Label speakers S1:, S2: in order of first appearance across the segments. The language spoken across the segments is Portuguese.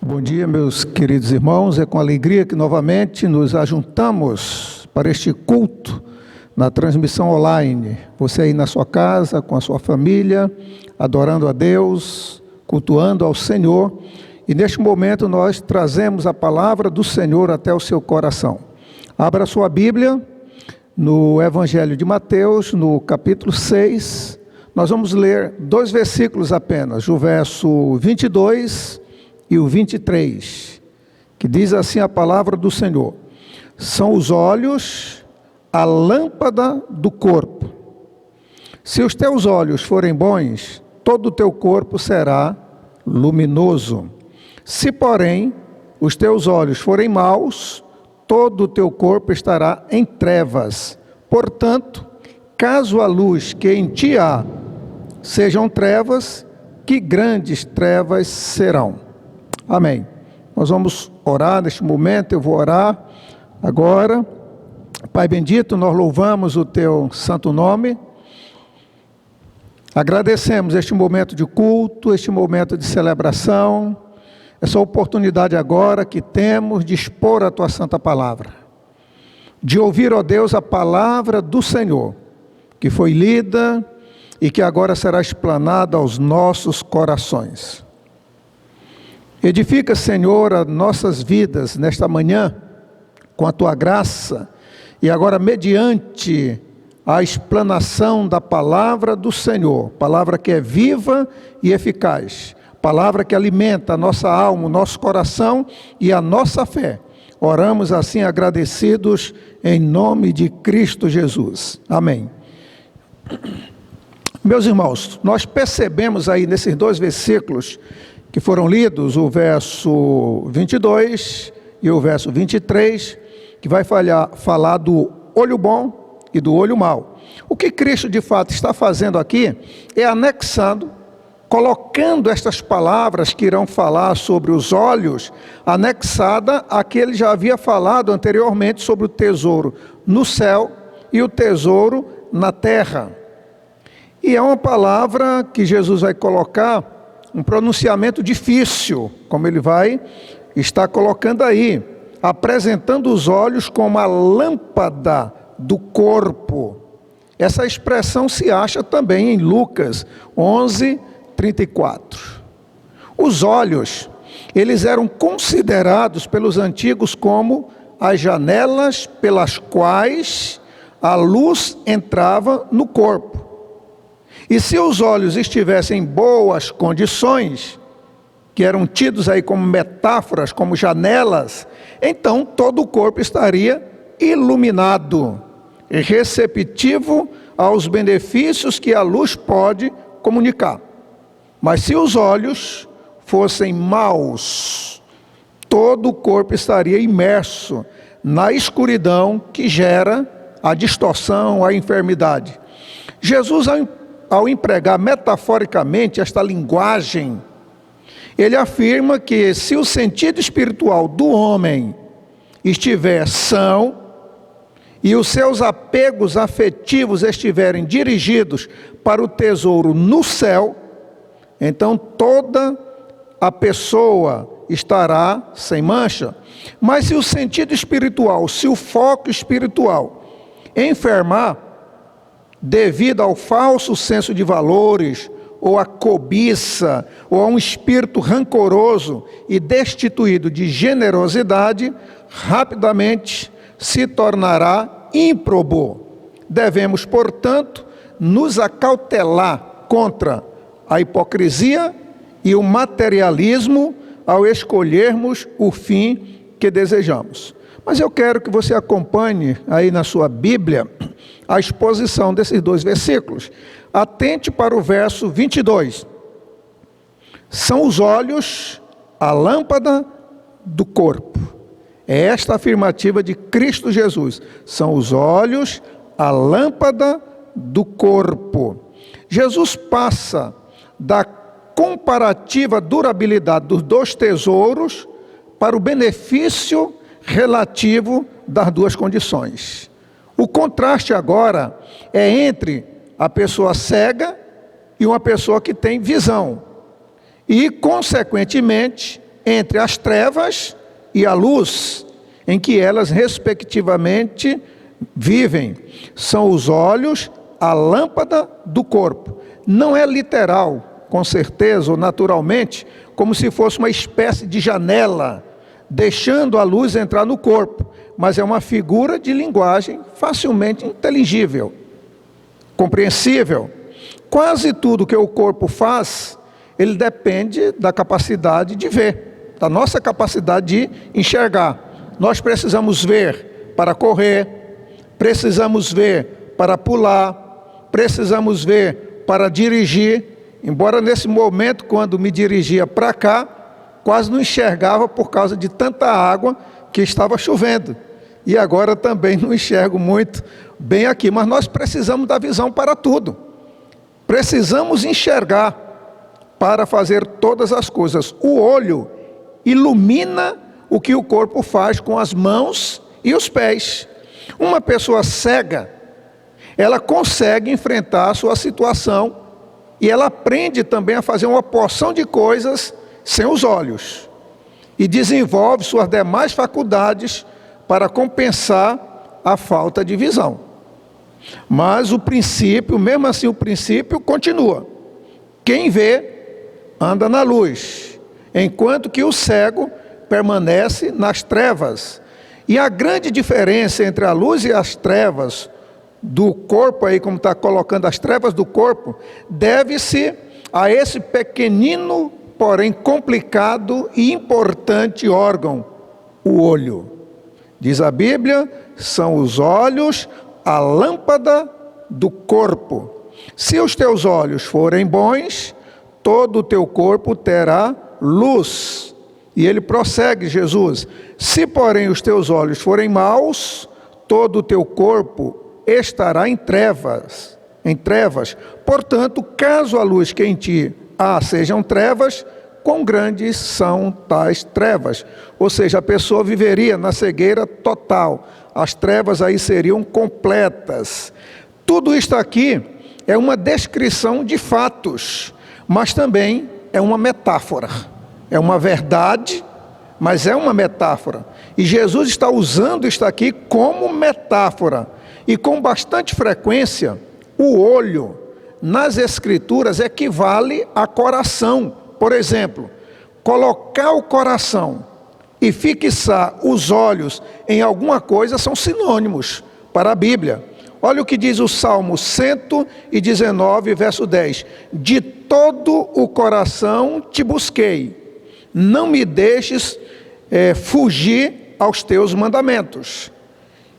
S1: Bom dia, meus queridos irmãos. É com alegria que novamente nos ajuntamos para este culto na transmissão online. Você aí na sua casa, com a sua família, adorando a Deus, cultuando ao Senhor. E neste momento nós trazemos a palavra do Senhor até o seu coração. Abra sua Bíblia no Evangelho de Mateus, no capítulo 6. Nós vamos ler 2 versículos apenas, o verso 22 e o 23, que diz assim a palavra do Senhor: são os olhos a lâmpada do corpo. Se os teus olhos forem bons, todo o teu corpo será luminoso. Se, porém, os teus olhos forem maus, todo o teu corpo estará em trevas. Portanto, caso a luz que em ti há sejam trevas, que grandes trevas serão. Amém. Nós vamos orar neste momento, eu vou orar agora. Pai bendito, nós louvamos o teu santo nome. Agradecemos este momento de culto, este momento de celebração, essa oportunidade agora que temos de expor a tua santa palavra, de ouvir, ó Deus, a palavra do Senhor, que foi lida e que agora será explanada aos nossos corações. Edifica, Senhor, as nossas vidas nesta manhã, com a Tua graça, e agora mediante a explanação da palavra do Senhor, palavra que é viva e eficaz, palavra que alimenta a nossa alma, o nosso coração e a nossa fé. Oramos assim agradecidos em nome de Cristo Jesus. Amém. Meus irmãos, nós percebemos aí nesses 2 versículos que foram lidos, o verso 22 e o verso 23, que vai falar do olho bom e do olho mau. O que Cristo de fato está fazendo aqui é anexando, colocando estas palavras que irão falar sobre os olhos, anexada a que ele já havia falado anteriormente sobre o tesouro no céu e o tesouro na terra. E é uma palavra que Jesus vai colocar um pronunciamento difícil, como ele vai estar colocando aí, apresentando os olhos como a lâmpada do corpo. Essa expressão se acha também em Lucas 11:34. Os olhos, eles eram considerados pelos antigos como as janelas pelas quais a luz entrava no corpo. E se os olhos estivessem em boas condições, que eram tidos aí como metáforas, como janelas, então todo o corpo estaria iluminado, receptivo aos benefícios que a luz pode comunicar. Mas se os olhos fossem maus, todo o corpo estaria imerso na escuridão que gera a distorção, a enfermidade. Jesus, ao empregar metaforicamente esta linguagem, ele afirma que se o sentido espiritual do homem estiver são e os seus apegos afetivos estiverem dirigidos para o tesouro no céu, então toda a pessoa estará sem mancha. Mas se o sentido espiritual, se o foco espiritual enfermar, devido ao falso senso de valores, ou à cobiça, ou a um espírito rancoroso e destituído de generosidade, rapidamente se tornará ímprobo. Devemos, portanto, nos acautelar contra a hipocrisia e o materialismo ao escolhermos o fim que desejamos. Mas eu quero que você acompanhe aí na sua Bíblia a exposição desses 2 versículos. Atente para o verso 22. São os olhos a lâmpada do corpo. É esta a afirmativa de Cristo Jesus. São os olhos a lâmpada do corpo. Jesus passa da comparativa durabilidade dos 2 tesouros para o benefício relativo das 2 condições. O contraste agora é entre a pessoa cega e uma pessoa que tem visão. E, consequentemente, entre as trevas e a luz, em que elas respectivamente vivem. São os olhos a lâmpada do corpo. Não é literal, com certeza, ou naturalmente, como se fosse uma espécie de janela, deixando a luz entrar no corpo, mas é uma figura de linguagem facilmente inteligível, compreensível. Quase tudo que o corpo faz, ele depende da capacidade de ver, da nossa capacidade de enxergar. Nós precisamos ver para correr, precisamos ver para pular, precisamos ver para dirigir, embora nesse momento, quando me dirigia para cá, quase não enxergava por causa de tanta água que estava chovendo. E agora também não enxergo muito bem aqui, mas nós precisamos da visão para tudo. Precisamos enxergar para fazer todas as coisas. O olho ilumina o que o corpo faz com as mãos e os pés. Uma pessoa cega, ela consegue enfrentar a sua situação e ela aprende também a fazer uma porção de coisas sem os olhos e desenvolve suas demais faculdades para compensar a falta de visão. Mas o princípio, mesmo assim o princípio continua. Quem vê, anda na luz, enquanto que o cego permanece nas trevas. E a grande diferença entre a luz e as trevas do corpo, aí como está colocando as trevas do corpo, deve-se a esse pequenino, porém complicado e importante órgão, o olho. Diz a Bíblia, são os olhos a lâmpada do corpo. Se os teus olhos forem bons, todo o teu corpo terá luz. E ele prossegue, Jesus: se porém os teus olhos forem maus, todo o teu corpo estará em trevas. Portanto, caso a luz que em ti há sejam trevas, quão grandes são tais trevas? Ou seja, a pessoa viveria na cegueira total. As trevas aí seriam completas. Tudo isto aqui é uma descrição de fatos, mas também é uma metáfora. É uma verdade, mas é uma metáfora. E Jesus está usando isto aqui como metáfora. E com bastante frequência, o olho nas Escrituras equivale a coração. Por exemplo, colocar o coração e fixar os olhos em alguma coisa são sinônimos para a Bíblia. Olha o que diz o Salmo 119, verso 10. De todo o coração te busquei, não me deixes fugir aos teus mandamentos.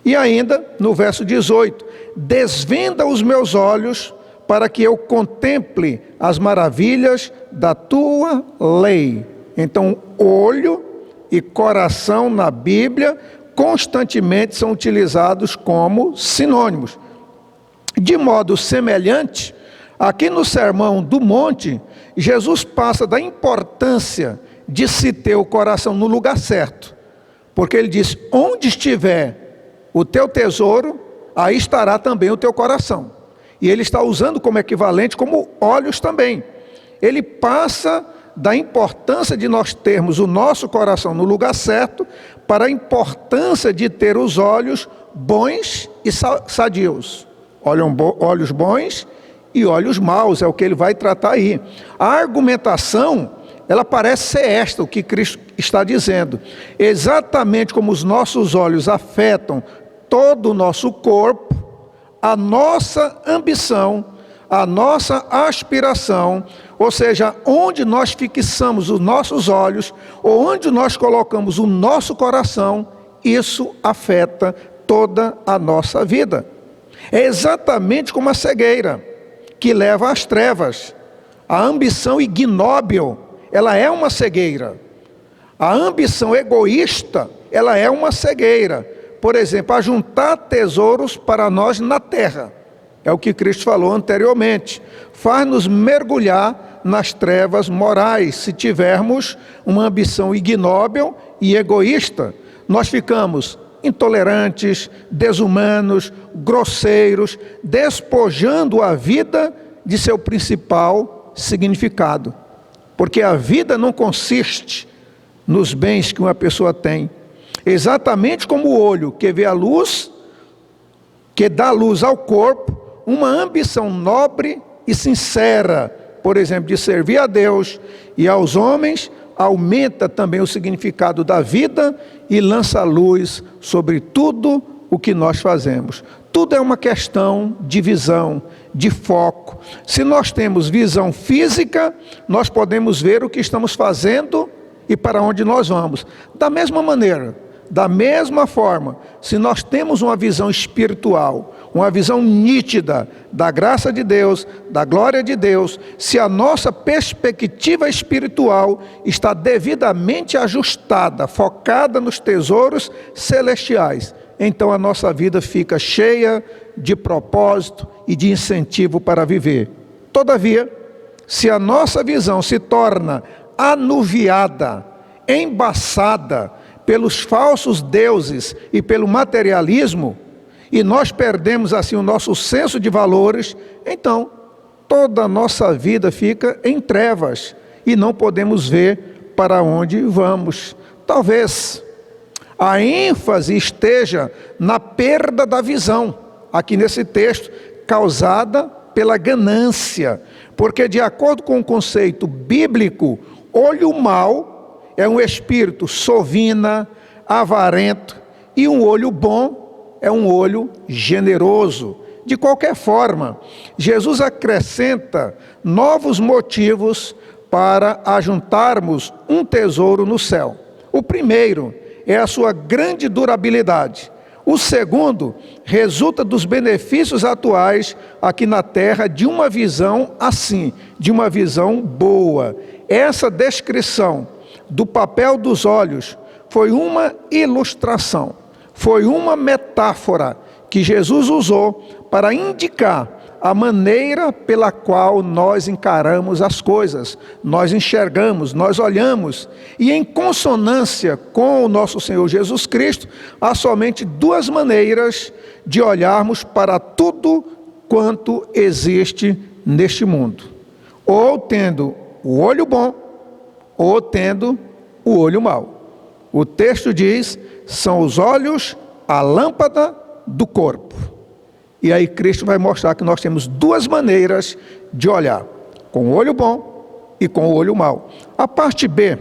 S1: E ainda, no verso 18, desvenda os meus olhos para que eu contemple as maravilhas da tua lei. Então, olho e coração na Bíblia constantemente são utilizados como sinônimos. De modo semelhante, aqui no Sermão do Monte, Jesus passa da importância de se ter o coração no lugar certo. Porque ele diz, onde estiver o teu tesouro, aí estará também o teu coração. E ele está usando como equivalente, como olhos também. Ele passa da importância de nós termos o nosso coração no lugar certo, para a importância de ter os olhos bons e sadios. Olhos bons e olhos maus, é o que ele vai tratar aí. A argumentação, ela parece ser esta, o que Cristo está dizendo. Exatamente como os nossos olhos afetam todo o nosso corpo, a nossa ambição, a nossa aspiração, ou seja, onde nós fixamos os nossos olhos, ou onde nós colocamos o nosso coração, isso afeta toda a nossa vida. É exatamente como a cegueira, que leva às trevas. A ambição ignóbil, ela é uma cegueira. A ambição egoísta, ela é uma cegueira. Por exemplo, ajuntar tesouros para nós na terra. É o que Cristo falou anteriormente. Faz-nos mergulhar nas trevas morais. Se tivermos uma ambição ignóbil e egoísta, nós ficamos intolerantes, desumanos, grosseiros, despojando a vida de seu principal significado. Porque a vida não consiste nos bens que uma pessoa tem. Exatamente como o olho que vê a luz, que dá luz ao corpo, uma ambição nobre e sincera, por exemplo, de servir a Deus e aos homens, aumenta também o significado da vida e lança luz sobre tudo o que nós fazemos. Tudo é uma questão de visão, de foco. Se nós temos visão física, nós podemos ver o que estamos fazendo e para onde nós vamos. Da mesma maneira, da mesma forma, se nós temos uma visão espiritual, uma visão nítida da graça de Deus, da glória de Deus, se a nossa perspectiva espiritual está devidamente ajustada, focada nos tesouros celestiais, então a nossa vida fica cheia de propósito e de incentivo para viver. Todavia, se a nossa visão se torna anuviada, embaçada pelos falsos deuses e pelo materialismo, e nós perdemos assim o nosso senso de valores, então toda a nossa vida fica em trevas e não podemos ver para onde vamos. Talvez a ênfase esteja na perda da visão, aqui nesse texto, causada pela ganância, porque de acordo com o conceito bíblico, olho mau é um espírito sovina, avarento, e um olho bom é um olho generoso. De qualquer forma, Jesus acrescenta novos motivos para ajuntarmos um tesouro no céu. O primeiro é a sua grande durabilidade. O segundo resulta dos benefícios atuais aqui na terra de uma visão assim, de uma visão boa. Essa descrição do papel dos olhos foi uma ilustração, foi uma metáfora que Jesus usou para indicar a maneira pela qual nós encaramos as coisas, nós enxergamos, nós olhamos, e em consonância com o nosso Senhor Jesus Cristo, há somente duas maneiras de olharmos para tudo quanto existe neste mundo: ou tendo o olho bom, ou tendo o olho mau. O texto diz: são os olhos a lâmpada do corpo. E aí Cristo vai mostrar que nós temos duas maneiras de olhar: com o olho bom e com o olho mau. A parte B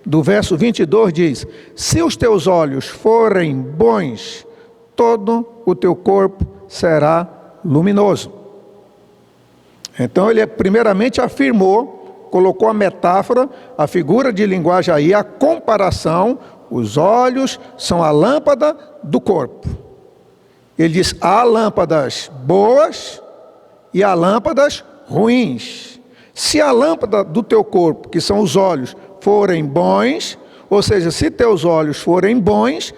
S1: do verso 22 diz: se os teus olhos forem bons, todo o teu corpo será luminoso. Então ele primeiramente afirmou, colocou a metáfora, a figura de linguagem aí, a comparação: os olhos são a lâmpada do corpo. Ele diz: há lâmpadas boas e há lâmpadas ruins. Se a lâmpada do teu corpo, que são os olhos, forem bons, ou seja, se teus olhos forem bons,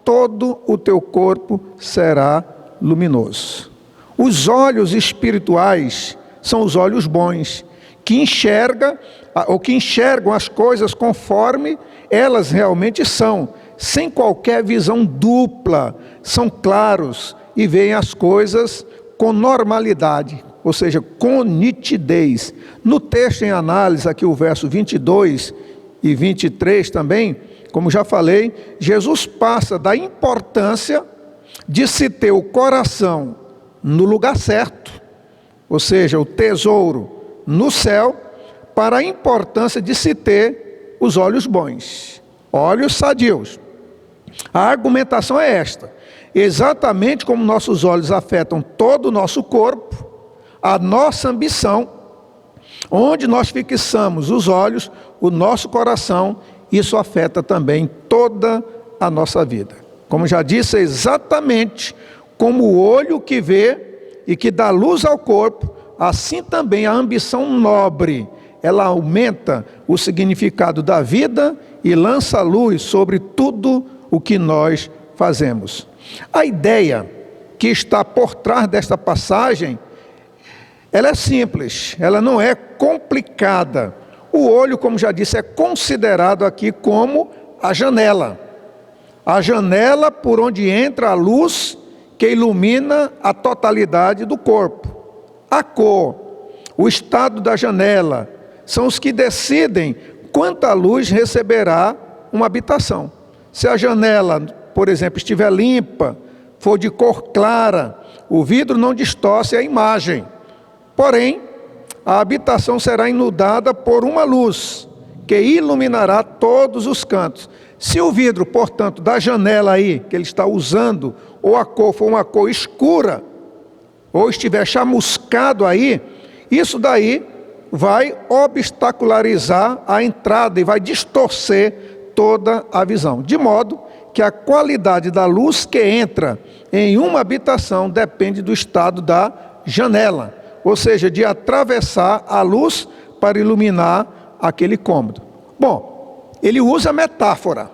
S1: todo o teu corpo será luminoso. Os olhos espirituais são os olhos bons, que enxergam as coisas conforme elas realmente são, sem qualquer visão dupla, são claros e veem as coisas com normalidade, ou seja, com nitidez. No texto em análise, aqui o verso 22 e 23 também, como já falei, Jesus passa da importância de se ter o coração no lugar certo, ou seja, o tesouro no céu, para a importância de se ter os olhos bons, olhos sadios. A argumentação é esta: exatamente como nossos olhos afetam todo o nosso corpo, a nossa ambição, onde nós fixamos os olhos, o nosso coração, isso afeta também toda a nossa vida. Como já disse, é exatamente como o olho que vê e que dá luz ao corpo, assim também a ambição nobre, ela aumenta o significado da vida e lança luz sobre tudo o que nós fazemos. A ideia que está por trás desta passagem, ela é simples, ela não é complicada. O olho, como já disse, é considerado aqui como a janela por onde entra a luz que ilumina a totalidade do corpo. A cor, o estado da janela, são os que decidem quanta luz receberá uma habitação. Se a janela, por exemplo, estiver limpa, for de cor clara, o vidro não distorce a imagem. Porém, a habitação será inundada por uma luz que iluminará todos os cantos. Se o vidro, portanto, da janela aí, que ele está usando, ou a cor for uma cor escura, ou estiver chamuscado aí, isso daí vai obstacularizar a entrada e vai distorcer toda a visão. De modo que a qualidade da luz que entra em uma habitação depende do estado da janela, ou seja, de atravessar a luz para iluminar aquele cômodo. Bom, ele usa metáfora,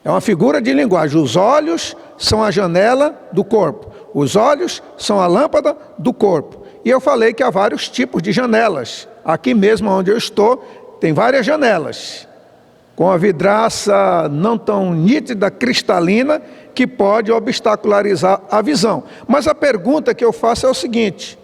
S1: é uma figura de linguagem. Os olhos são a janela do corpo, os olhos são a lâmpada do corpo. E eu falei que há vários tipos de janelas. Aqui mesmo onde eu estou, tem várias janelas, com a vidraça não tão nítida, cristalina, que pode obstacularizar a visão. Mas a pergunta que eu faço é o seguinte: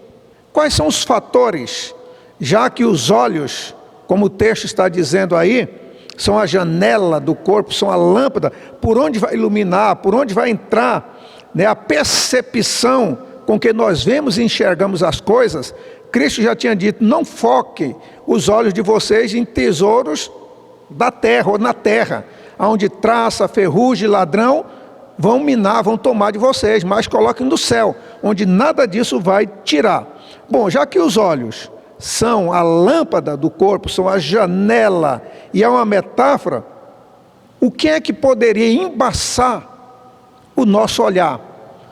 S1: quais são os fatores, já que os olhos, como o texto está dizendo aí, são a janela do corpo, são a lâmpada, por onde vai iluminar, por onde vai entrar, né, a percepção com que nós vemos e enxergamos as coisas. Cristo já tinha dito: não foque os olhos de vocês em tesouros da terra ou na terra, onde traça, ferrugem, ladrão vão minar, vão tomar de vocês, mas coloquem no céu, onde nada disso vai tirar. Bom, já que os olhos são a lâmpada do corpo, são a janela, e é uma metáfora, o que é que poderia embaçar o nosso olhar,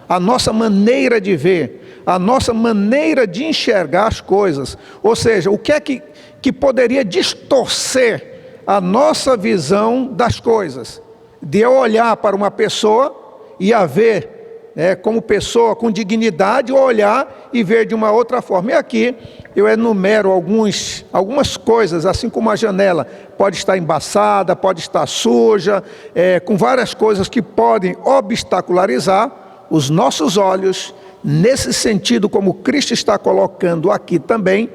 S1: a nossa maneira de ver, a nossa maneira de enxergar as coisas? Ou seja, o que é que poderia distorcer a nossa visão das coisas? De eu olhar para uma pessoa e a ver como pessoa com dignidade, ou olhar e ver de uma outra forma. E aqui eu enumero algumas coisas, assim como a janela pode estar embaçada, pode estar suja, com várias coisas que podem obstacularizar os nossos olhos, nesse sentido, como Cristo está colocando aqui também,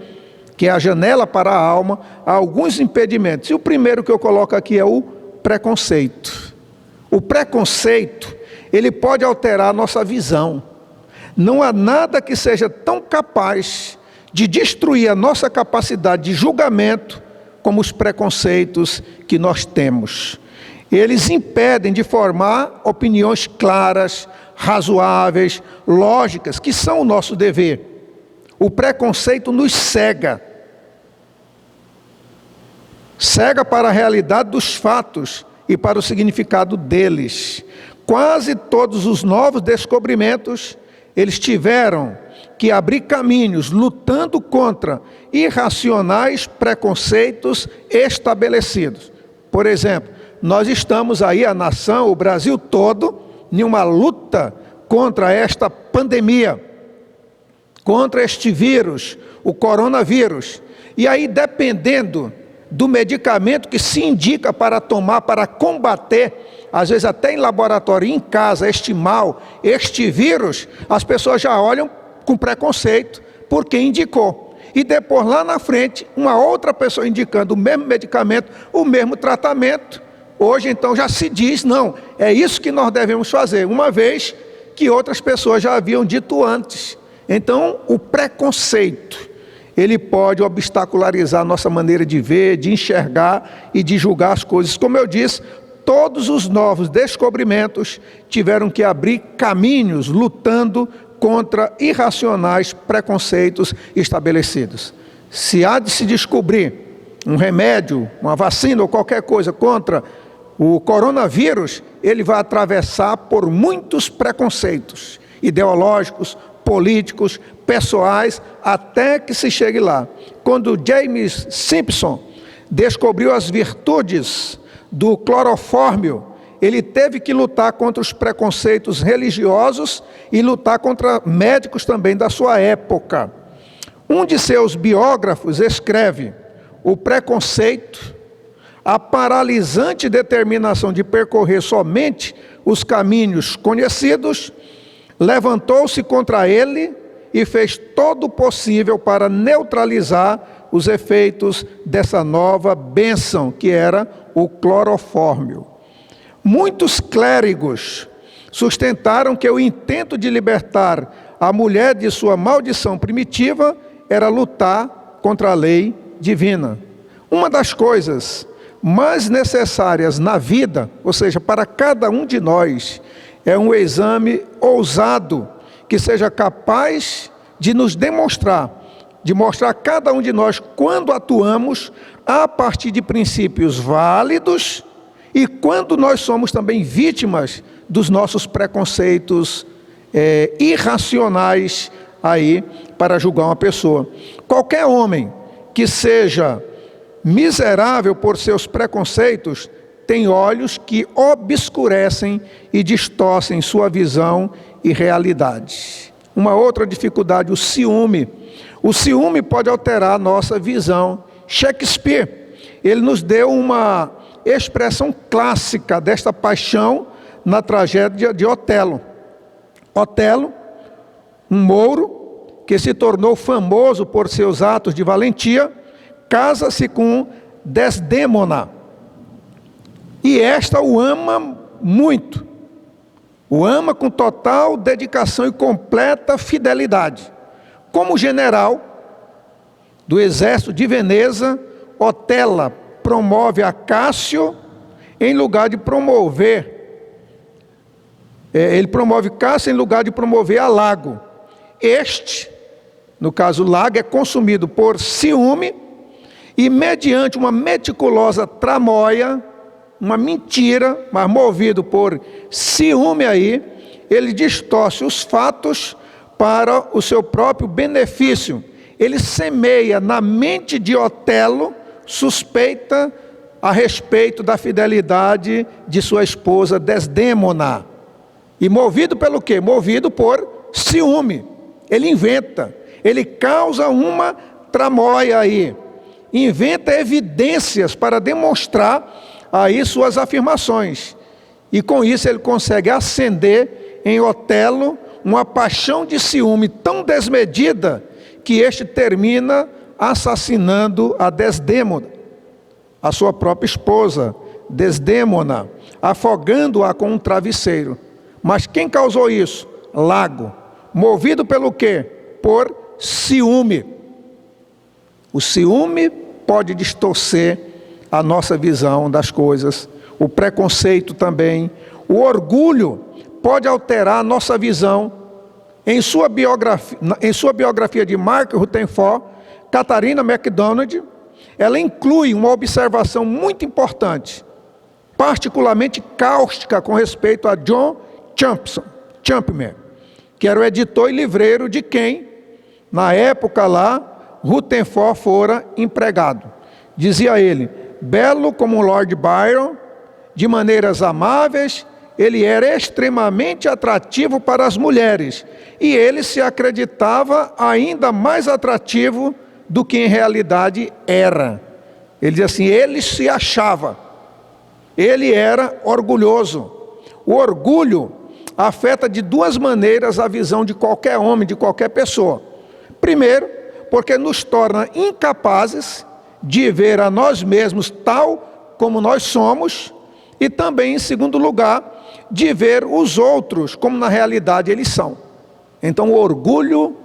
S1: que é a janela para a alma, há alguns impedimentos. E o primeiro que eu coloco aqui é o preconceito. O preconceito, ele pode alterar a nossa visão. Não há nada que seja tão capaz de destruir a nossa capacidade de julgamento como os preconceitos que nós temos. Eles impedem de formar opiniões claras, razoáveis, lógicas, que são o nosso dever. O preconceito nos cega. Cega para a realidade dos fatos e para o significado deles. Quase todos os novos descobrimentos, eles tiveram que abrir caminhos, lutando contra irracionais preconceitos estabelecidos. Por exemplo, nós estamos aí, a nação, o Brasil todo, em uma luta contra esta pandemia, contra este vírus, o coronavírus. E aí, dependendo do medicamento que se indica para tomar, para combater, às vezes até em laboratório, em casa, este mal, este vírus, as pessoas já olham com preconceito por quem indicou. E depois, lá na frente, uma outra pessoa indicando o mesmo medicamento, o mesmo tratamento. Hoje, então, já se diz: não, é isso que nós devemos fazer, uma vez que outras pessoas já haviam dito antes. Então, o preconceito, ele pode obstacularizar a nossa maneira de ver, de enxergar e de julgar as coisas. Como eu disse, todos os novos descobrimentos tiveram que abrir caminhos, lutando contra irracionais preconceitos estabelecidos. Se há de se descobrir um remédio, uma vacina ou qualquer coisa contra o coronavírus, ele vai atravessar por muitos preconceitos ideológicos, políticos, pessoais, até que se chegue lá. Quando James Simpson descobriu as virtudes do clorofórmio, ele teve que lutar contra os preconceitos religiosos e lutar contra médicos também da sua época. Um de seus biógrafos escreve: o preconceito, a paralisante determinação de percorrer somente os caminhos conhecidos, levantou-se contra ele e fez todo o possível para neutralizar os efeitos dessa nova bênção, que era o clorofórmio. Muitos clérigos sustentaram que o intento de libertar a mulher de sua maldição primitiva era lutar contra a lei divina. Uma das coisas mais necessárias na vida, ou seja, para cada um de nós, é um exame ousado que seja capaz de nos demonstrar, de mostrar a cada um de nós quando atuamos a partir de princípios válidos e quando nós somos também vítimas dos nossos preconceitos irracionais aí para julgar uma pessoa. Qualquer homem que seja miserável por seus preconceitos tem olhos que obscurecem e distorcem sua visão e realidade. Uma outra dificuldade, o ciúme. O ciúme pode alterar a nossa visão. Shakespeare, ele nos deu uma expressão clássica desta paixão na tragédia de Otelo. Otelo, um mouro que se tornou famoso por seus atos de valentia, casa-se com Desdémona. E esta o ama muito. O ama com total dedicação e completa fidelidade. Como general do exército de Veneza, Otelo promove a Cássio em lugar de promover. Ele promove Cássio em lugar de promover a Lago. Este, no caso Lago, é consumido por ciúme e mediante uma meticulosa tramóia, uma mentira, mas movido por ciúme aí, ele distorce os fatos para o seu próprio benefício. Ele semeia na mente de Otelo suspeita a respeito da fidelidade de sua esposa Desdémona. E movido pelo quê? Movido por ciúme. Ele inventa, ele causa uma tramóia aí, inventa evidências para demonstrar aí suas afirmações. E com isso ele consegue acender em Otelo uma paixão de ciúme tão desmedida que este termina assassinando a Desdémona, a sua própria esposa, Desdémona, afogando-a com um travesseiro. Mas quem causou isso? Lago. Movido pelo quê? Por ciúme. O ciúme pode distorcer a nossa visão das coisas. O preconceito também. O orgulho pode alterar a nossa visão. Em sua biografia de Mark Rutherford, Catarina MacDonald, ela inclui uma observação muito importante, particularmente cáustica com respeito a John Champman, que era o editor e livreiro de quem, na época lá, Rutherford fora empregado. Dizia ele: belo como Lord Byron, de maneiras amáveis, ele era extremamente atrativo para as mulheres, e ele se acreditava ainda mais atrativo do que em realidade era. Ele diz assim, ele se achava, ele era orgulhoso. O orgulho afeta de duas maneiras a visão de qualquer homem, de qualquer pessoa. Primeiro, porque nos torna incapazes de ver a nós mesmos tal como nós somos, e também, em segundo lugar, de ver os outros como na realidade eles são. Então o orgulho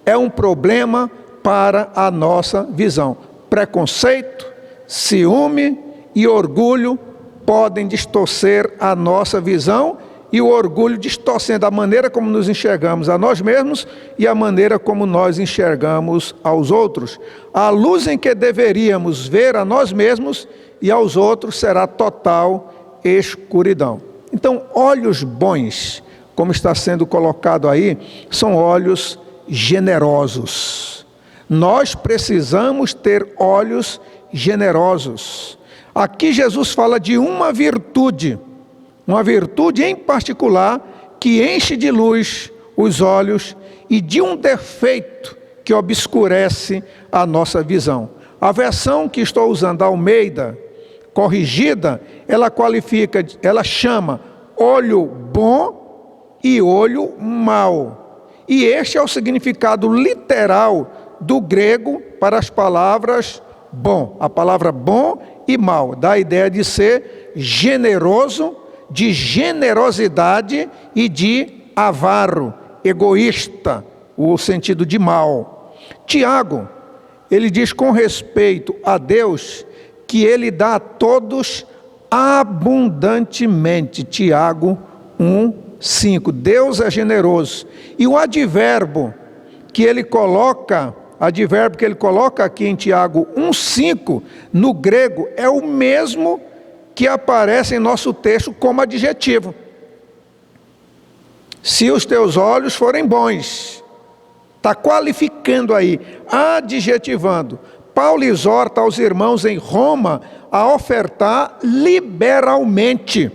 S1: é um problema para a nossa visão. Preconceito, ciúme e orgulho podem distorcer a nossa visão, e o orgulho distorcendo a maneira como nos enxergamos a nós mesmos e a maneira como nós enxergamos aos outros. A luz em que deveríamos ver a nós mesmos e aos outros será total escuridão. Então, olhos bons, como está sendo colocado aí, são olhos generosos. Nós precisamos ter olhos generosos. Aqui Jesus fala de uma virtude em particular que enche de luz os olhos e de um defeito que obscurece a nossa visão. A versão que estou usando, a Almeida corrigida, ela chama olho bom e olho mau. E este é o significado literal do grego para as palavras bom. A palavra bom e mal dá a ideia de ser generoso, de generosidade e de avaro, egoísta, o sentido de mal. Tiago, ele diz com respeito a Deus que ele dá a todos abundantemente. Tiago 1:5. Deus é generoso. E o advérbio que ele coloca aqui em Tiago 1:5, no grego, é o mesmo que aparece em nosso texto como adjetivo. Se os teus olhos forem bons, está qualificando aí, adjetivando. Paulo exorta aos irmãos em Roma a ofertar liberalmente.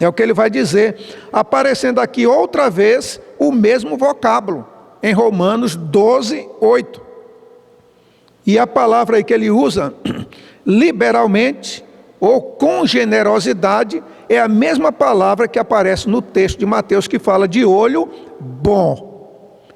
S1: É o que ele vai dizer, aparecendo aqui outra vez o mesmo vocábulo, em Romanos 12:8. E a palavra aí que ele usa, liberalmente ou com generosidade, é a mesma palavra que aparece no texto de Mateus, que fala de olho bom.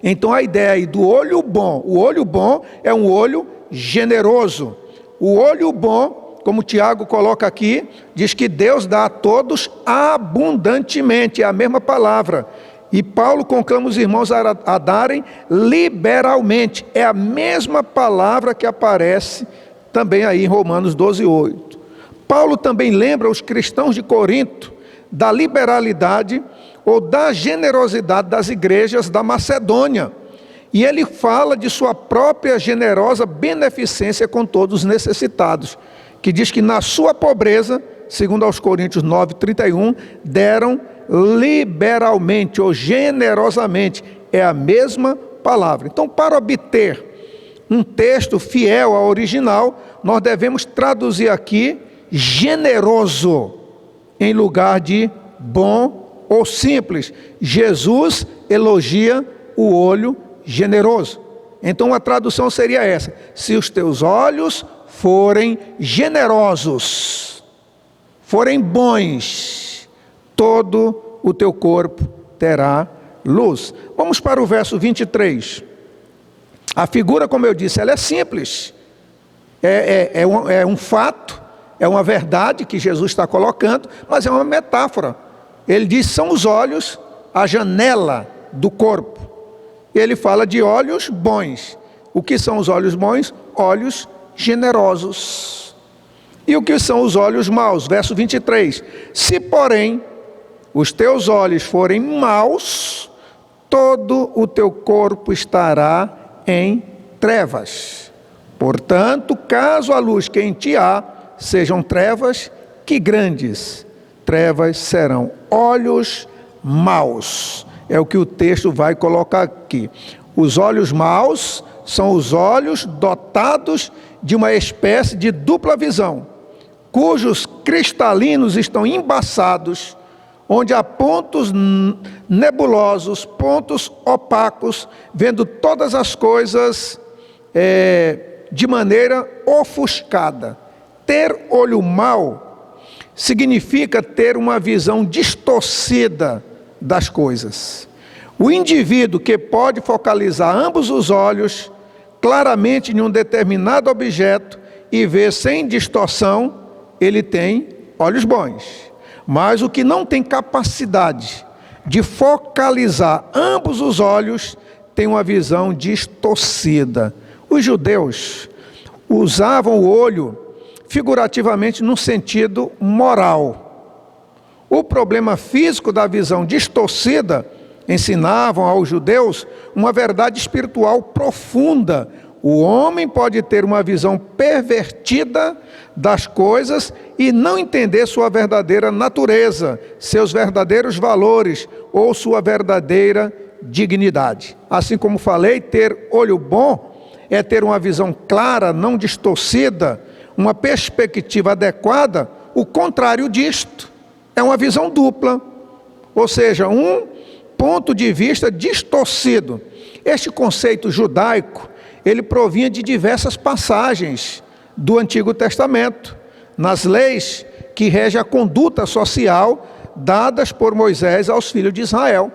S1: Então a ideia aí do olho bom, o olho bom é um olho generoso. O olho bom, como Tiago coloca aqui, diz que Deus dá a todos abundantemente, é a mesma palavra. E Paulo conclama os irmãos a darem liberalmente, é a mesma palavra que aparece também aí em Romanos 12:8. Paulo também lembra os cristãos de Corinto da liberalidade ou da generosidade das igrejas da Macedônia. E ele fala de sua própria generosa beneficência com todos os necessitados, que diz que na sua pobreza, segundo aos Coríntios 9:31, deram liberalmente ou generosamente, é a mesma palavra. Então, para obter um texto fiel ao original, nós devemos traduzir aqui generoso em lugar de bom ou simples. Jesus elogia o olho generoso. Então a tradução seria essa: se os teus olhos forem generosos, forem bons, todo o teu corpo terá luz. Vamos para o verso 23. A figura, como eu disse, ela é simples. É um fato, é uma verdade que Jesus está colocando, mas é uma metáfora. Ele diz: são os olhos a janela do corpo. Ele fala de olhos bons. O que são os olhos bons? Olhos generosos. E o que são os olhos maus? Verso 23. Se, porém, os teus olhos forem maus, todo o teu corpo estará em trevas. Portanto, caso a luz que em ti há sejam trevas, que grandes trevas serão. Olhos maus. É o que o texto vai colocar aqui. Os olhos maus são os olhos dotados de uma espécie de dupla visão, cujos cristalinos estão embaçados, onde há pontos nebulosos, pontos opacos, vendo todas as coisas de maneira ofuscada. Ter olho mau significa ter uma visão distorcida das coisas. O indivíduo que pode focalizar ambos os olhos claramente em um determinado objeto e ver sem distorção, ele tem olhos bons. Mas o que não tem capacidade de focalizar ambos os olhos tem uma visão distorcida. Os judeus usavam o olho figurativamente no sentido moral. O problema físico da visão distorcida ensinavam aos judeus uma verdade espiritual profunda. O homem pode ter uma visão pervertida das coisas e não entender sua verdadeira natureza, seus verdadeiros valores ou sua verdadeira dignidade. Assim como falei, ter olho bom é ter uma visão clara, não distorcida, uma perspectiva adequada. O contrário disto é uma visão dupla, ou seja, um ponto de vista distorcido. Este conceito judaico, ele provinha de diversas passagens do Antigo Testamento, nas leis que regem a conduta social dadas por Moisés aos filhos de Israel.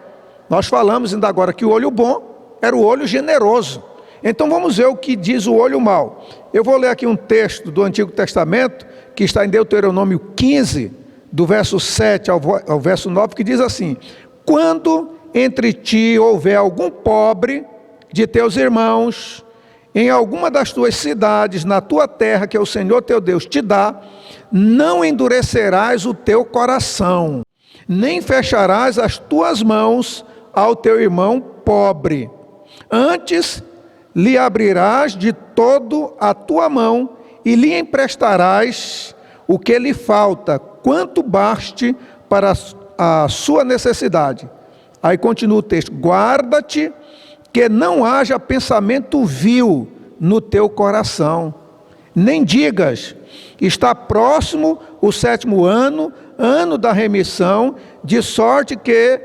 S1: Nós falamos ainda agora que o olho bom era o olho generoso, Então vamos ver o que diz o olho mau. Eu vou ler aqui um texto do Antigo Testamento, que está em Deuteronômio 15, do verso 7 ao verso 9, que diz assim: quando entre ti houver algum pobre de teus irmãos, em alguma das tuas cidades, na tua terra, que o Senhor teu Deus te dá, não endurecerás o teu coração, nem fecharás as tuas mãos ao teu irmão pobre. Antes lhe abrirás de todo a tua mão e lhe emprestarás o que lhe falta, quanto baste para a sua necessidade. Aí continua o texto: guarda-te que não haja pensamento vil no teu coração, nem digas: está próximo o 7º ano, ano da remissão, de sorte que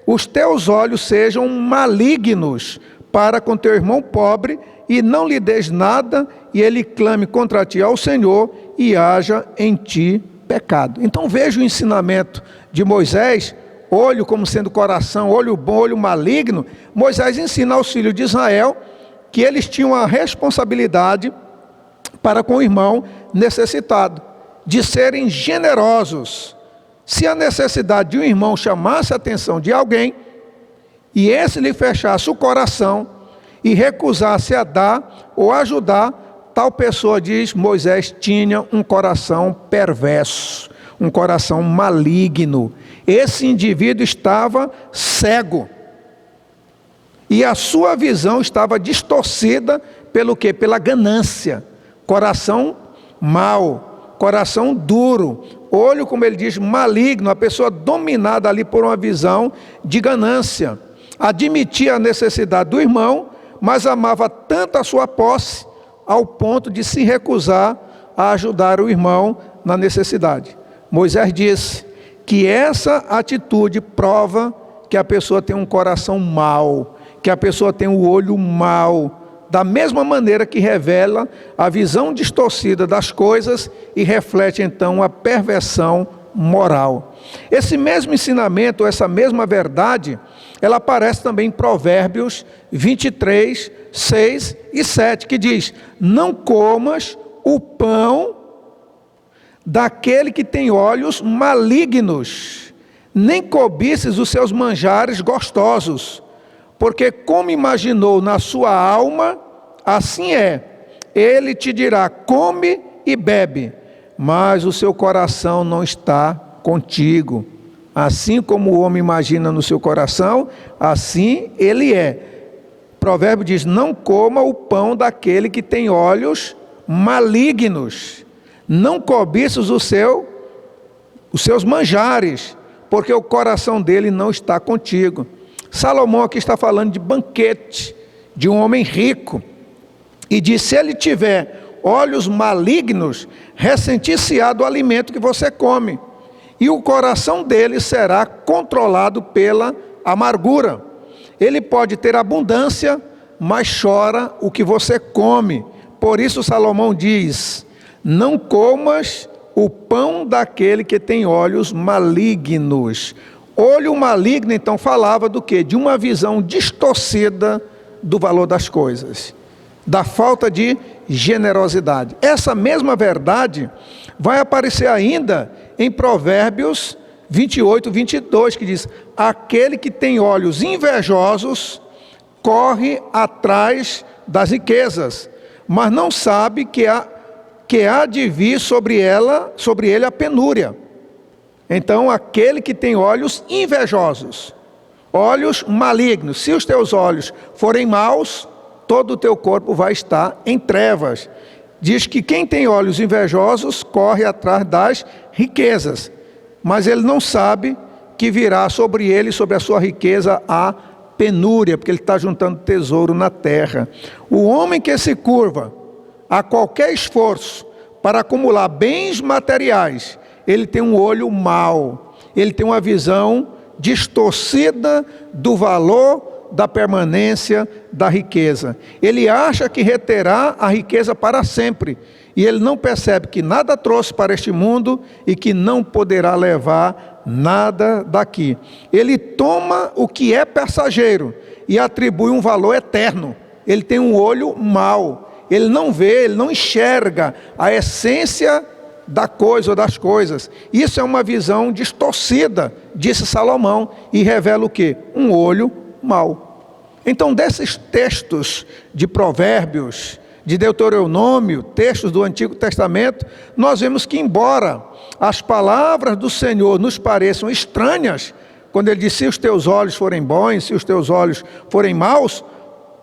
S1: os teus olhos sejam malignos para com teu irmão pobre, e não lhe des nada, e ele clame contra ti ao Senhor, e haja em ti pecado. Então veja o ensinamento de Moisés, olho como sendo coração, olho bom, olho maligno. Moisés ensina aos filhos de Israel que eles tinham a responsabilidade para com o irmão necessitado, de serem generosos. Se a necessidade de um irmão chamasse a atenção de alguém, e esse lhe fechasse o coração e recusasse a dar ou ajudar, tal pessoa, diz Moisés, tinha um coração perverso, um coração maligno. Esse indivíduo estava cego e a sua visão estava distorcida pelo quê? Pela ganância. Coração mau, coração duro, olho, como ele diz, maligno, a pessoa dominada ali por uma visão de ganância. Admitia a necessidade do irmão, mas amava tanto a sua posse, ao ponto de se recusar a ajudar o irmão na necessidade. Moisés disse que essa atitude prova que a pessoa tem um coração mau, que a pessoa tem um olho mau, da mesma maneira que revela a visão distorcida das coisas e reflete então a perversão moral. Esse mesmo ensinamento, essa mesma verdade, ela aparece também em Provérbios 23, 6 e 7, que diz: não comas o pão daquele que tem olhos malignos, nem cobices os seus manjares gostosos, porque como imaginou na sua alma, assim é. Ele te dirá: come e bebe, mas o seu coração não está contigo. Assim como o homem imagina no seu coração, assim ele é. Provérbio diz: não coma o pão daquele que tem olhos malignos, não cobiças os seus manjares, porque o coração dele não está contigo. Salomão aqui está falando de banquete, de um homem rico, e diz: se ele tiver olhos malignos, ressentir-se-á do alimento que você come, e o coração dele será controlado pela amargura. Ele pode ter abundância, mas chora o que você come. Por isso Salomão diz: não comas o pão daquele que tem olhos malignos. Olho maligno, então, falava do quê? De uma visão distorcida do valor das coisas, da falta de generosidade. Essa mesma verdade vai aparecer ainda em Provérbios 28, 22, que diz: aquele que tem olhos invejosos corre atrás das riquezas, mas não sabe que há de vir sobre ele a penúria. Então, aquele que tem olhos invejosos, olhos malignos, se os teus olhos forem maus, todo o teu corpo vai estar em trevas. Diz que quem tem olhos invejosos corre atrás das riquezas, mas ele não sabe que virá sobre ele, sobre a sua riqueza, a penúria, porque ele está juntando tesouro na terra. O homem que se curva a qualquer esforço para acumular bens materiais, ele tem um olho mau, ele tem uma visão distorcida do valor da permanência da riqueza. Ele acha que reterá a riqueza para sempre, e ele não percebe que nada trouxe para este mundo e que não poderá levar nada daqui. Ele toma o que é passageiro e atribui um valor eterno. ele tem um olho mau. Ele não vê, ele não enxerga a essência da coisa ou das coisas. Isso é uma visão distorcida, disse Salomão, e revela o quê? Um olho mau. Então, desses textos de Provérbios, de Deuteronômio, textos do Antigo Testamento, nós vemos que, embora as palavras do Senhor nos pareçam estranhas, quando ele diz: se os teus olhos forem bons, se os teus olhos forem maus,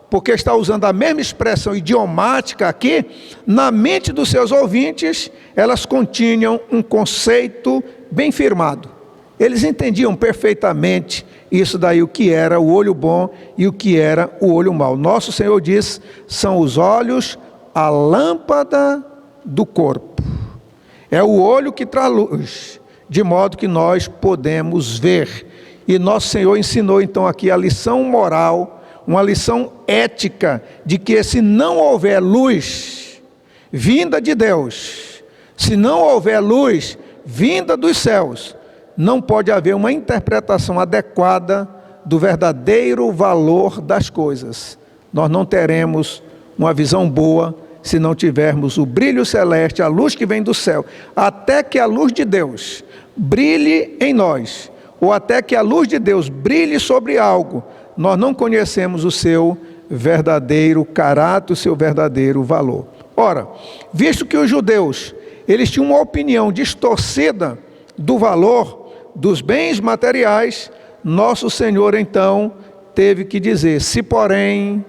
S1: porque está usando a mesma expressão idiomática aqui, na mente dos seus ouvintes, elas continham um conceito bem firmado. Eles entendiam perfeitamente isso daí, o que era o olho bom e o que era o olho mau. Nosso Senhor diz: são os olhos a lâmpada do corpo. É o olho que traz luz, de modo que nós podemos ver. E nosso Senhor ensinou então aqui a lição moral, uma lição ética, de que se não houver luz vinda de Deus, se não houver luz vinda dos céus, não pode haver uma interpretação adequada do verdadeiro valor das coisas. Nós não teremos uma visão boa se não tivermos o brilho celeste, a luz que vem do céu. Até que a luz de Deus brilhe em nós, ou até que a luz de Deus brilhe sobre algo, nós não conhecemos o seu verdadeiro caráter, o seu verdadeiro valor. Ora, visto que os judeus, eles tinham uma opinião distorcida do valor dos bens materiais, nosso Senhor então teve que dizer: se porém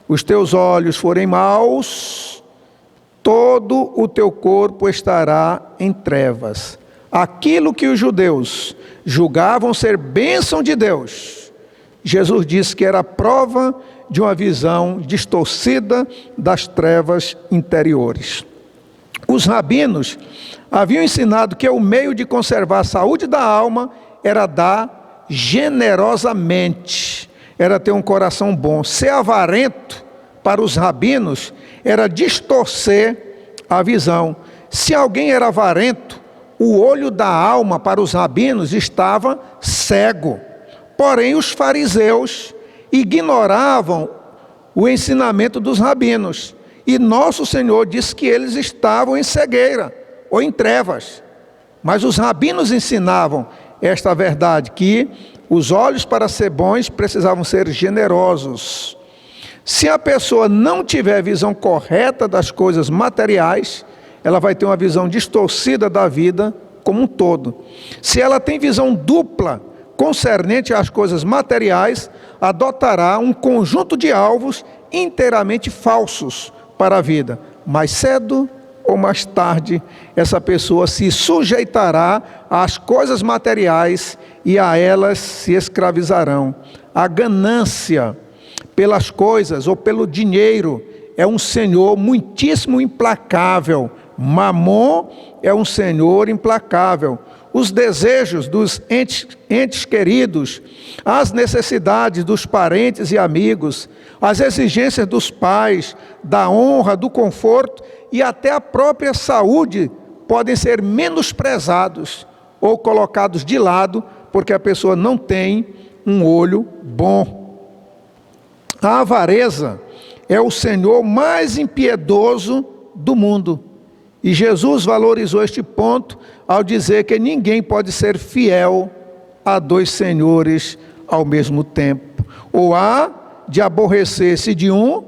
S1: os teus olhos forem maus, todo o teu corpo estará em trevas. Aquilo que os judeus julgavam ser bênção de Deus, Jesus disse que era prova de uma visão distorcida das trevas interiores. Os rabinos haviam ensinado que o meio de conservar a saúde da alma era dar generosamente, era ter um coração bom. Ser avarento, para os rabinos, era distorcer a visão. Se alguém era avarento, o olho da alma para os rabinos estava cego. Porém, os fariseus ignoravam o ensinamento dos rabinos. E nosso Senhor disse que eles estavam em cegueira ou em trevas. Mas os rabinos ensinavam esta verdade, que os olhos para ser bons precisavam ser generosos. Se a pessoa não tiver visão correta das coisas materiais, ela vai ter uma visão distorcida da vida como um todo. Se ela tem visão dupla concernente às coisas materiais, adotará um conjunto de alvos inteiramente falsos para a vida. Mais cedo ou mais tarde, essa pessoa se sujeitará às coisas materiais e a elas se escravizarão. A ganância pelas coisas ou pelo dinheiro é um senhor muitíssimo implacável. Mamon é um senhor implacável. Os desejos dos entes queridos, as necessidades dos parentes e amigos, as exigências dos pais, da honra, do conforto e até a própria saúde podem ser menosprezados ou colocados de lado porque a pessoa não tem um olho bom. A avareza é o senhor mais impiedoso do mundo. E Jesus valorizou este ponto ao dizer que ninguém pode ser fiel a dois senhores ao mesmo tempo. Ou há de aborrecer-se de um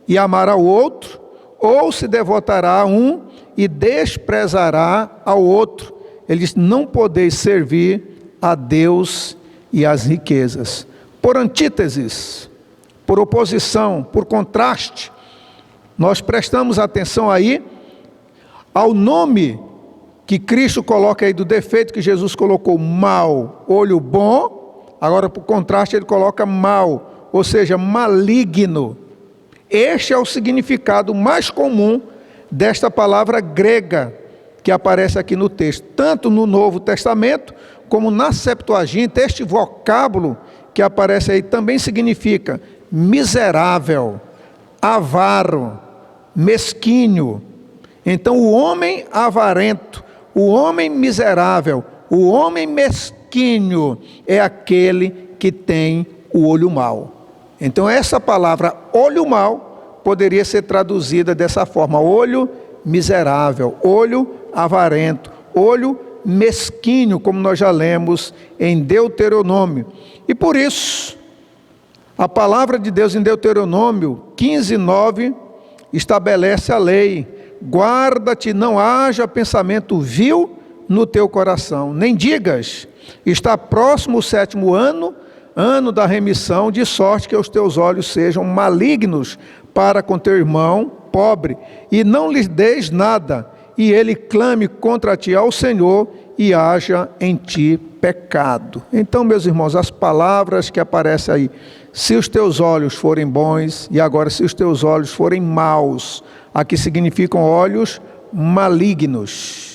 S1: e amar ao outro, ou se devotará a um e desprezará ao outro. Ele diz: não podeis servir a Deus e às riquezas. Por antíteses, por oposição, por contraste, nós prestamos atenção aí ao nome que Cristo coloca aí do defeito que Jesus colocou: mal, olho bom. Agora, por contraste, ele coloca mal, ou seja, maligno. Este é o significado mais comum desta palavra grega que aparece aqui no texto, tanto no Novo Testamento como na Septuaginta. Este vocábulo que aparece aí também significa miserável, avaro, mesquinho. Então, o homem avarento, o homem miserável, o homem mesquinho é aquele que tem o olho mau. Então essa palavra olho mau poderia ser traduzida dessa forma: olho miserável, olho avarento, olho mesquinho, como nós já lemos em Deuteronômio. E por isso, a palavra de Deus em Deuteronômio 15:9 estabelece a lei: guarda-te, não haja pensamento vil no teu coração, nem digas, está próximo o 7º ano, ano da remissão, de sorte que os teus olhos sejam malignos para com teu irmão pobre, e não lhe deis nada, e ele clame contra ti ao Senhor, e haja em ti pecado. Então, meus irmãos, as palavras que aparecem aí: se os teus olhos forem bons, e agora se os teus olhos forem maus, aqui significam olhos malignos.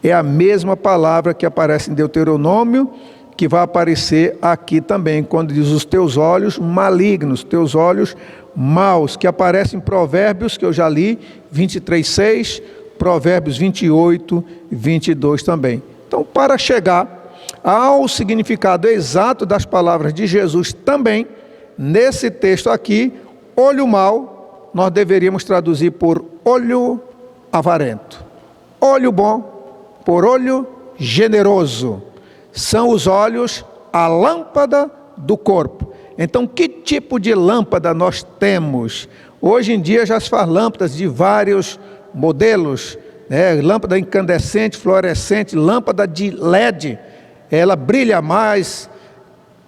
S1: É a mesma palavra que aparece em Deuteronômio, que vai aparecer aqui também, quando diz os teus olhos malignos, teus olhos maus, que aparece em Provérbios, que eu já li, 23:6, Provérbios 28:22 também. Então, para chegar ao significado exato das palavras de Jesus também, nesse texto aqui, olho mau, nós deveríamos traduzir por olho avarento. Olho bom por olho generoso. São os olhos a lâmpada do corpo. Então, que tipo de lâmpada nós temos? Hoje em dia já se faz lâmpadas de vários modelos, lâmpada incandescente, fluorescente, lâmpada de LED. Ela brilha mais,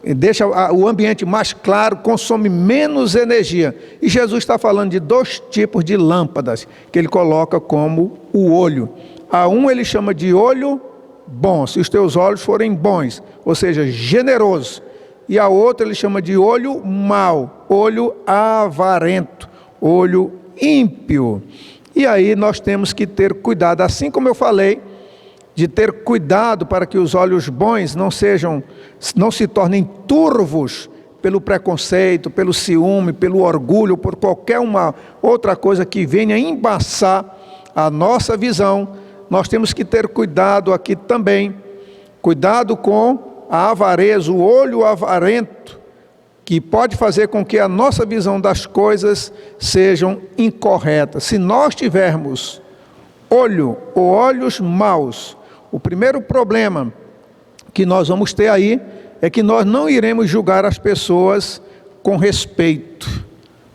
S1: deixa o ambiente mais claro, consome menos energia. E Jesus está falando de 2 tipos de lâmpadas que ele coloca como o olho. A um ele chama de olho bom, se os teus olhos forem bons, ou seja, generoso. E a outra ele chama de olho mau, olho avarento, olho ímpio. E aí nós temos que ter cuidado, assim como eu falei, de ter cuidado para que os olhos bons não se tornem turvos pelo preconceito, pelo ciúme, pelo orgulho, por qualquer uma outra coisa que venha embaçar a nossa visão. Nós temos que ter cuidado aqui também, cuidado com a avareza, o olho avarento, que pode fazer com que a nossa visão das coisas sejam incorretas. Se nós tivermos olho ou olhos maus, o primeiro problema que nós vamos ter aí é que nós não iremos julgar as pessoas com respeito.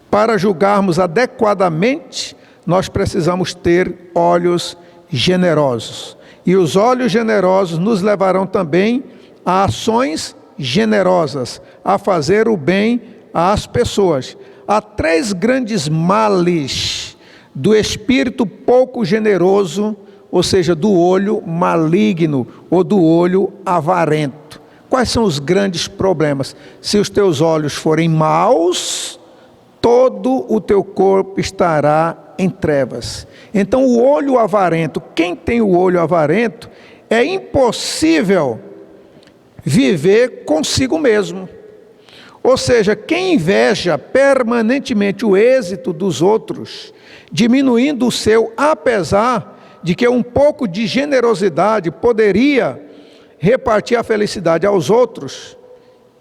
S1: Para julgarmos adequadamente, nós precisamos ter olhos generosos. E os olhos generosos nos levarão também a ações generosas, a fazer o bem às pessoas. Há 3 grandes males do espírito pouco generoso, ou seja, do olho maligno ou do olho avarento. Quais são os grandes problemas? Se os teus olhos forem maus, todo o teu corpo estará em trevas. Então o olho avarento, quem tem o olho avarento, é impossível viver consigo mesmo. Ou seja, quem inveja permanentemente o êxito dos outros, diminuindo o seu, apesar de que um pouco de generosidade poderia repartir a felicidade aos outros,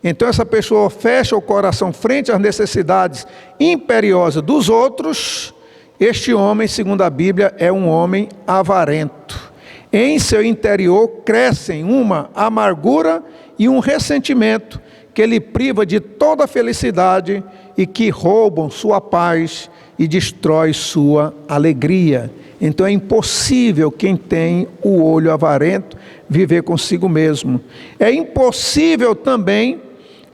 S1: então essa pessoa fecha o coração frente às necessidades imperiosas dos outros. Este homem, segundo a Bíblia, é um homem avarento. Em seu interior crescem uma amargura e um ressentimento que lhe priva de toda a felicidade e que roubam sua paz e destrói sua alegria. Então é impossível quem tem o olho avarento viver consigo mesmo. É impossível também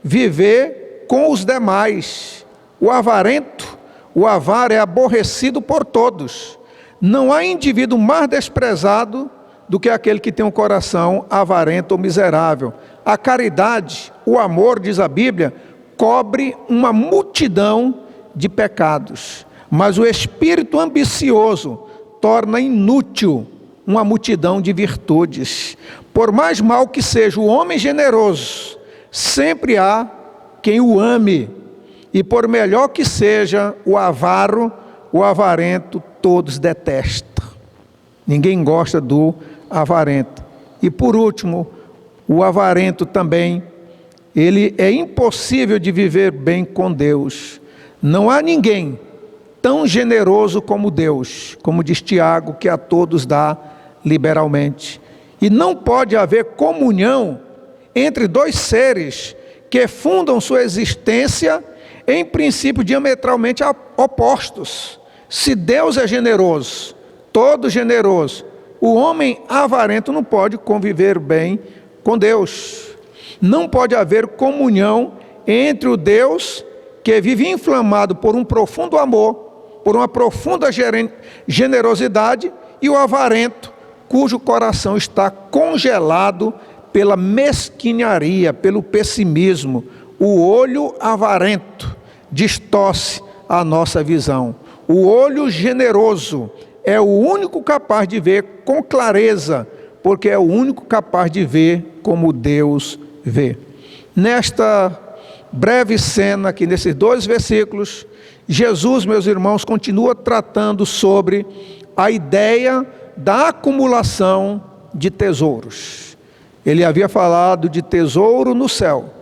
S1: viver com os demais. O avaro é aborrecido por todos. Não há indivíduo mais desprezado do que aquele que tem um coração avarento ou miserável. A caridade, o amor, diz a Bíblia, cobre uma multidão de pecados. Mas o espírito ambicioso torna inútil uma multidão de virtudes. Por mais mal que seja o homem generoso, sempre há quem o ame. E por melhor que seja o avaro, o avarento, todos detestam. Ninguém gosta do avarento. E por último, o avarento também, É impossível de viver bem com Deus. Não há ninguém tão generoso como Deus, como diz Tiago, que a todos dá liberalmente. E não pode haver comunhão entre dois seres que fundam sua existência em princípios diametralmente opostos. Se Deus é generoso, todo generoso, o homem avarento não pode conviver bem com Deus. Não pode haver comunhão entre o Deus que vive inflamado por um profundo amor, por uma profunda generosidade, e o avarento, cujo coração está congelado pela mesquinharia, pelo pessimismo. O olho avarento distorce a nossa visão. O olho generoso é o único capaz de ver com clareza, porque é o único capaz de ver como Deus vê. Nesta breve cena aqui, nesses 2 versículos, Jesus, meus irmãos, continua tratando sobre a ideia da acumulação de tesouros. Ele havia falado de tesouro no céu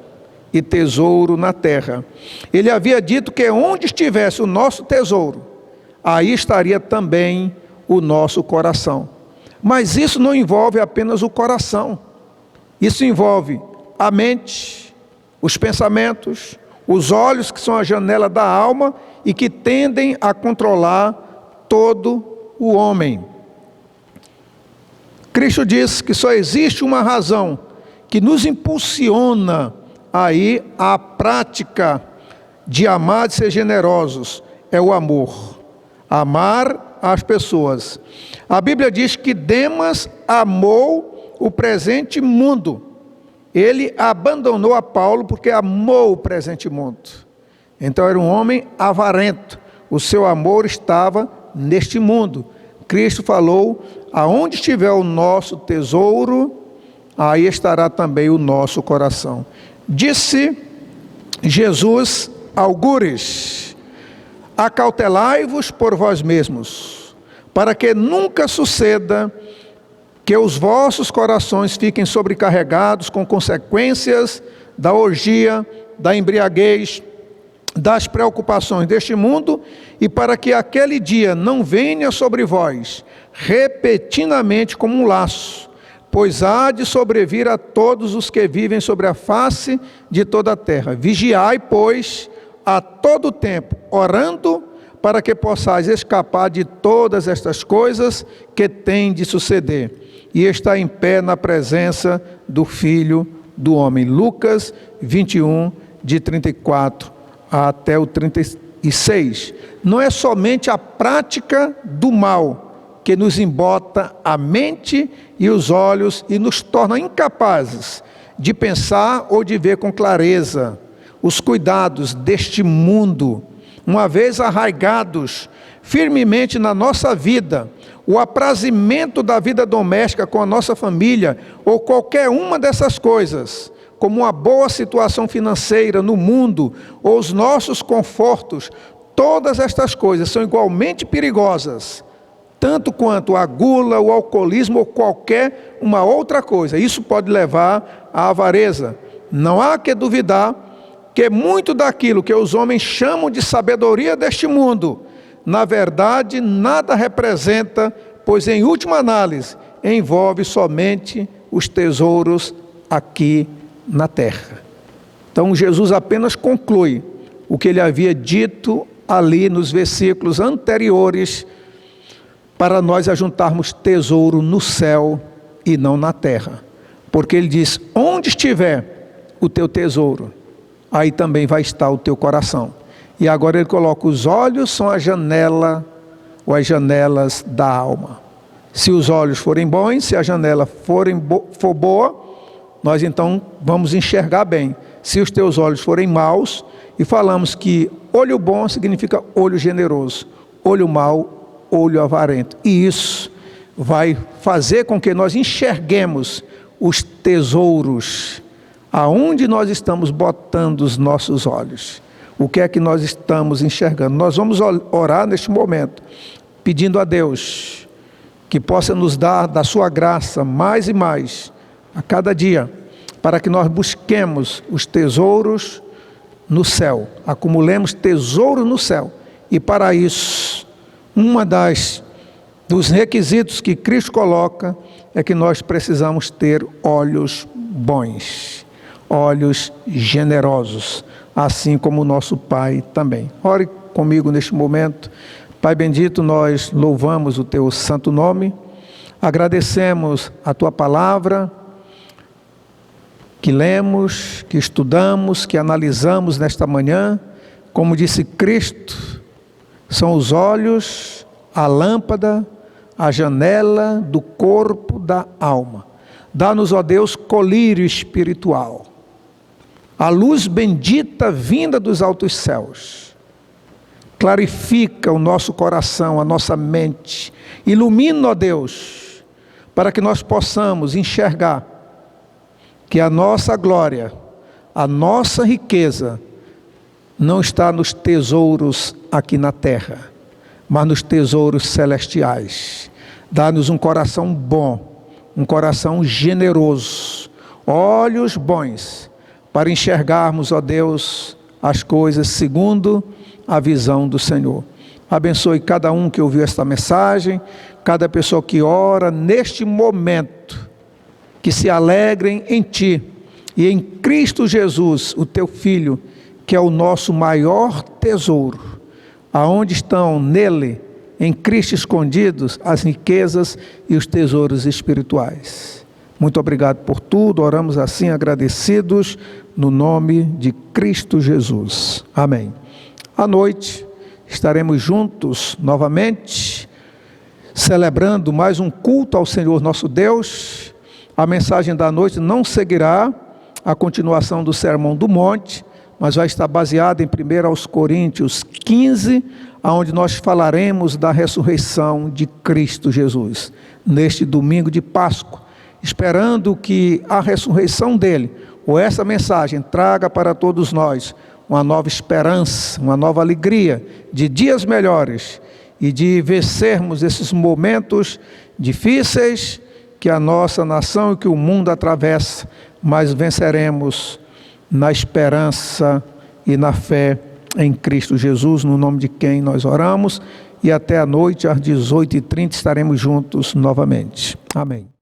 S1: e tesouro na terra. Ele havia dito que onde estivesse o nosso tesouro, aí estaria também o nosso coração. Mas isso não envolve apenas o coração. Isso envolve a mente, os pensamentos, os olhos, que são a janela da alma e que tendem a controlar todo o homem. Cristo diz que só existe uma razão que nos impulsiona aí à prática de amar, de ser generosos, é o amor. Amar as pessoas. A Bíblia diz que Demas amou o presente mundo. Ele abandonou a Paulo porque amou o presente mundo. Então era um homem avarento. O seu amor estava neste mundo. Cristo falou: aonde estiver o nosso tesouro, aí estará também o nosso coração. Disse Jesus: algures, acautelai-vos por vós mesmos, para que nunca suceda que os vossos corações fiquem sobrecarregados com consequências da orgia, da embriaguez, das preocupações deste mundo, e para que aquele dia não venha sobre vós repentinamente como um laço, pois há de sobrevir a todos os que vivem sobre a face de toda a terra. Vigiai, pois, a todo tempo, orando, para que possais escapar de todas estas coisas que têm de suceder, e estar em pé na presença do Filho do Homem. Lucas 21, de 34 até o 36. Não é somente a prática do mal que nos embota a mente e os olhos e nos torna incapazes de pensar ou de ver com clareza os cuidados deste mundo, uma vez arraigados firmemente na nossa vida, o aprazimento da vida doméstica com a nossa família, ou qualquer uma dessas coisas, como uma boa situação financeira no mundo, ou os nossos confortos, todas estas coisas são igualmente perigosas, tanto quanto a gula, o alcoolismo ou qualquer uma outra coisa. Isso pode levar à avareza. Não há que duvidar que muito daquilo que os homens chamam de sabedoria deste mundo, na verdade, nada representa, pois em última análise, envolve somente os tesouros aqui na terra. Então Jesus apenas conclui o que ele havia dito ali nos versículos anteriores, para nós ajuntarmos tesouro no céu e não na terra. Porque ele diz: onde estiver o teu tesouro, aí também vai estar o teu coração. E agora ele coloca: os olhos são a janela ou as janelas da alma. Se os olhos forem bons, se a janela for boa, nós então vamos enxergar bem. Se os teus olhos forem maus, e falamos que olho bom significa olho generoso, olho mau, olho avarento. E isso vai fazer com que nós enxerguemos os tesouros, aonde nós estamos botando os nossos olhos. O que é que nós estamos enxergando? Nós vamos orar neste momento, pedindo a Deus que possa nos dar da sua graça mais e mais, a cada dia, para que nós busquemos os tesouros no céu, acumulemos tesouro no céu. E para isso, dos requisitos que Cristo coloca é que nós precisamos ter olhos bons, olhos generosos, assim como o nosso Pai também. Ore comigo neste momento. Pai bendito, nós louvamos o Teu santo nome, agradecemos a Tua palavra, que lemos, que estudamos, que analisamos nesta manhã. Como disse Cristo, são os olhos, a lâmpada, a janela do corpo da alma. Dá-nos, ó Deus, colírio espiritual, a luz bendita vinda dos altos céus. Clarifica o nosso coração, a nossa mente. Ilumina, ó Deus, para que nós possamos enxergar que a nossa glória, a nossa riqueza, não está nos tesouros aqui na terra, mas nos tesouros celestiais. Dá-nos um coração bom, um coração generoso, olhos bons, para enxergarmos, ó Deus, as coisas segundo a visão do Senhor. Abençoe cada um que ouviu esta mensagem, cada pessoa que ora neste momento, que se alegrem em Ti e em Cristo Jesus, o Teu Filho, que é o nosso maior tesouro, aonde estão nele, em Cristo escondidos, as riquezas e os tesouros espirituais. Muito obrigado por tudo, oramos assim agradecidos, no nome de Cristo Jesus. Amém. À noite estaremos juntos novamente, celebrando mais um culto ao Senhor nosso Deus. A mensagem da noite não seguirá a continuação do Sermão do Monte, mas vai estar baseada em 1 Coríntios 15, onde nós falaremos da ressurreição de Cristo Jesus, neste domingo de Páscoa, esperando que a ressurreição dele, ou essa mensagem, traga para todos nós uma nova esperança, uma nova alegria, de dias melhores e de vencermos esses momentos difíceis que a nossa nação e que o mundo atravessa, mas venceremos na esperança e na fé em Cristo Jesus, no nome de quem nós oramos, e até a noite, às 18h30, estaremos juntos novamente. Amém.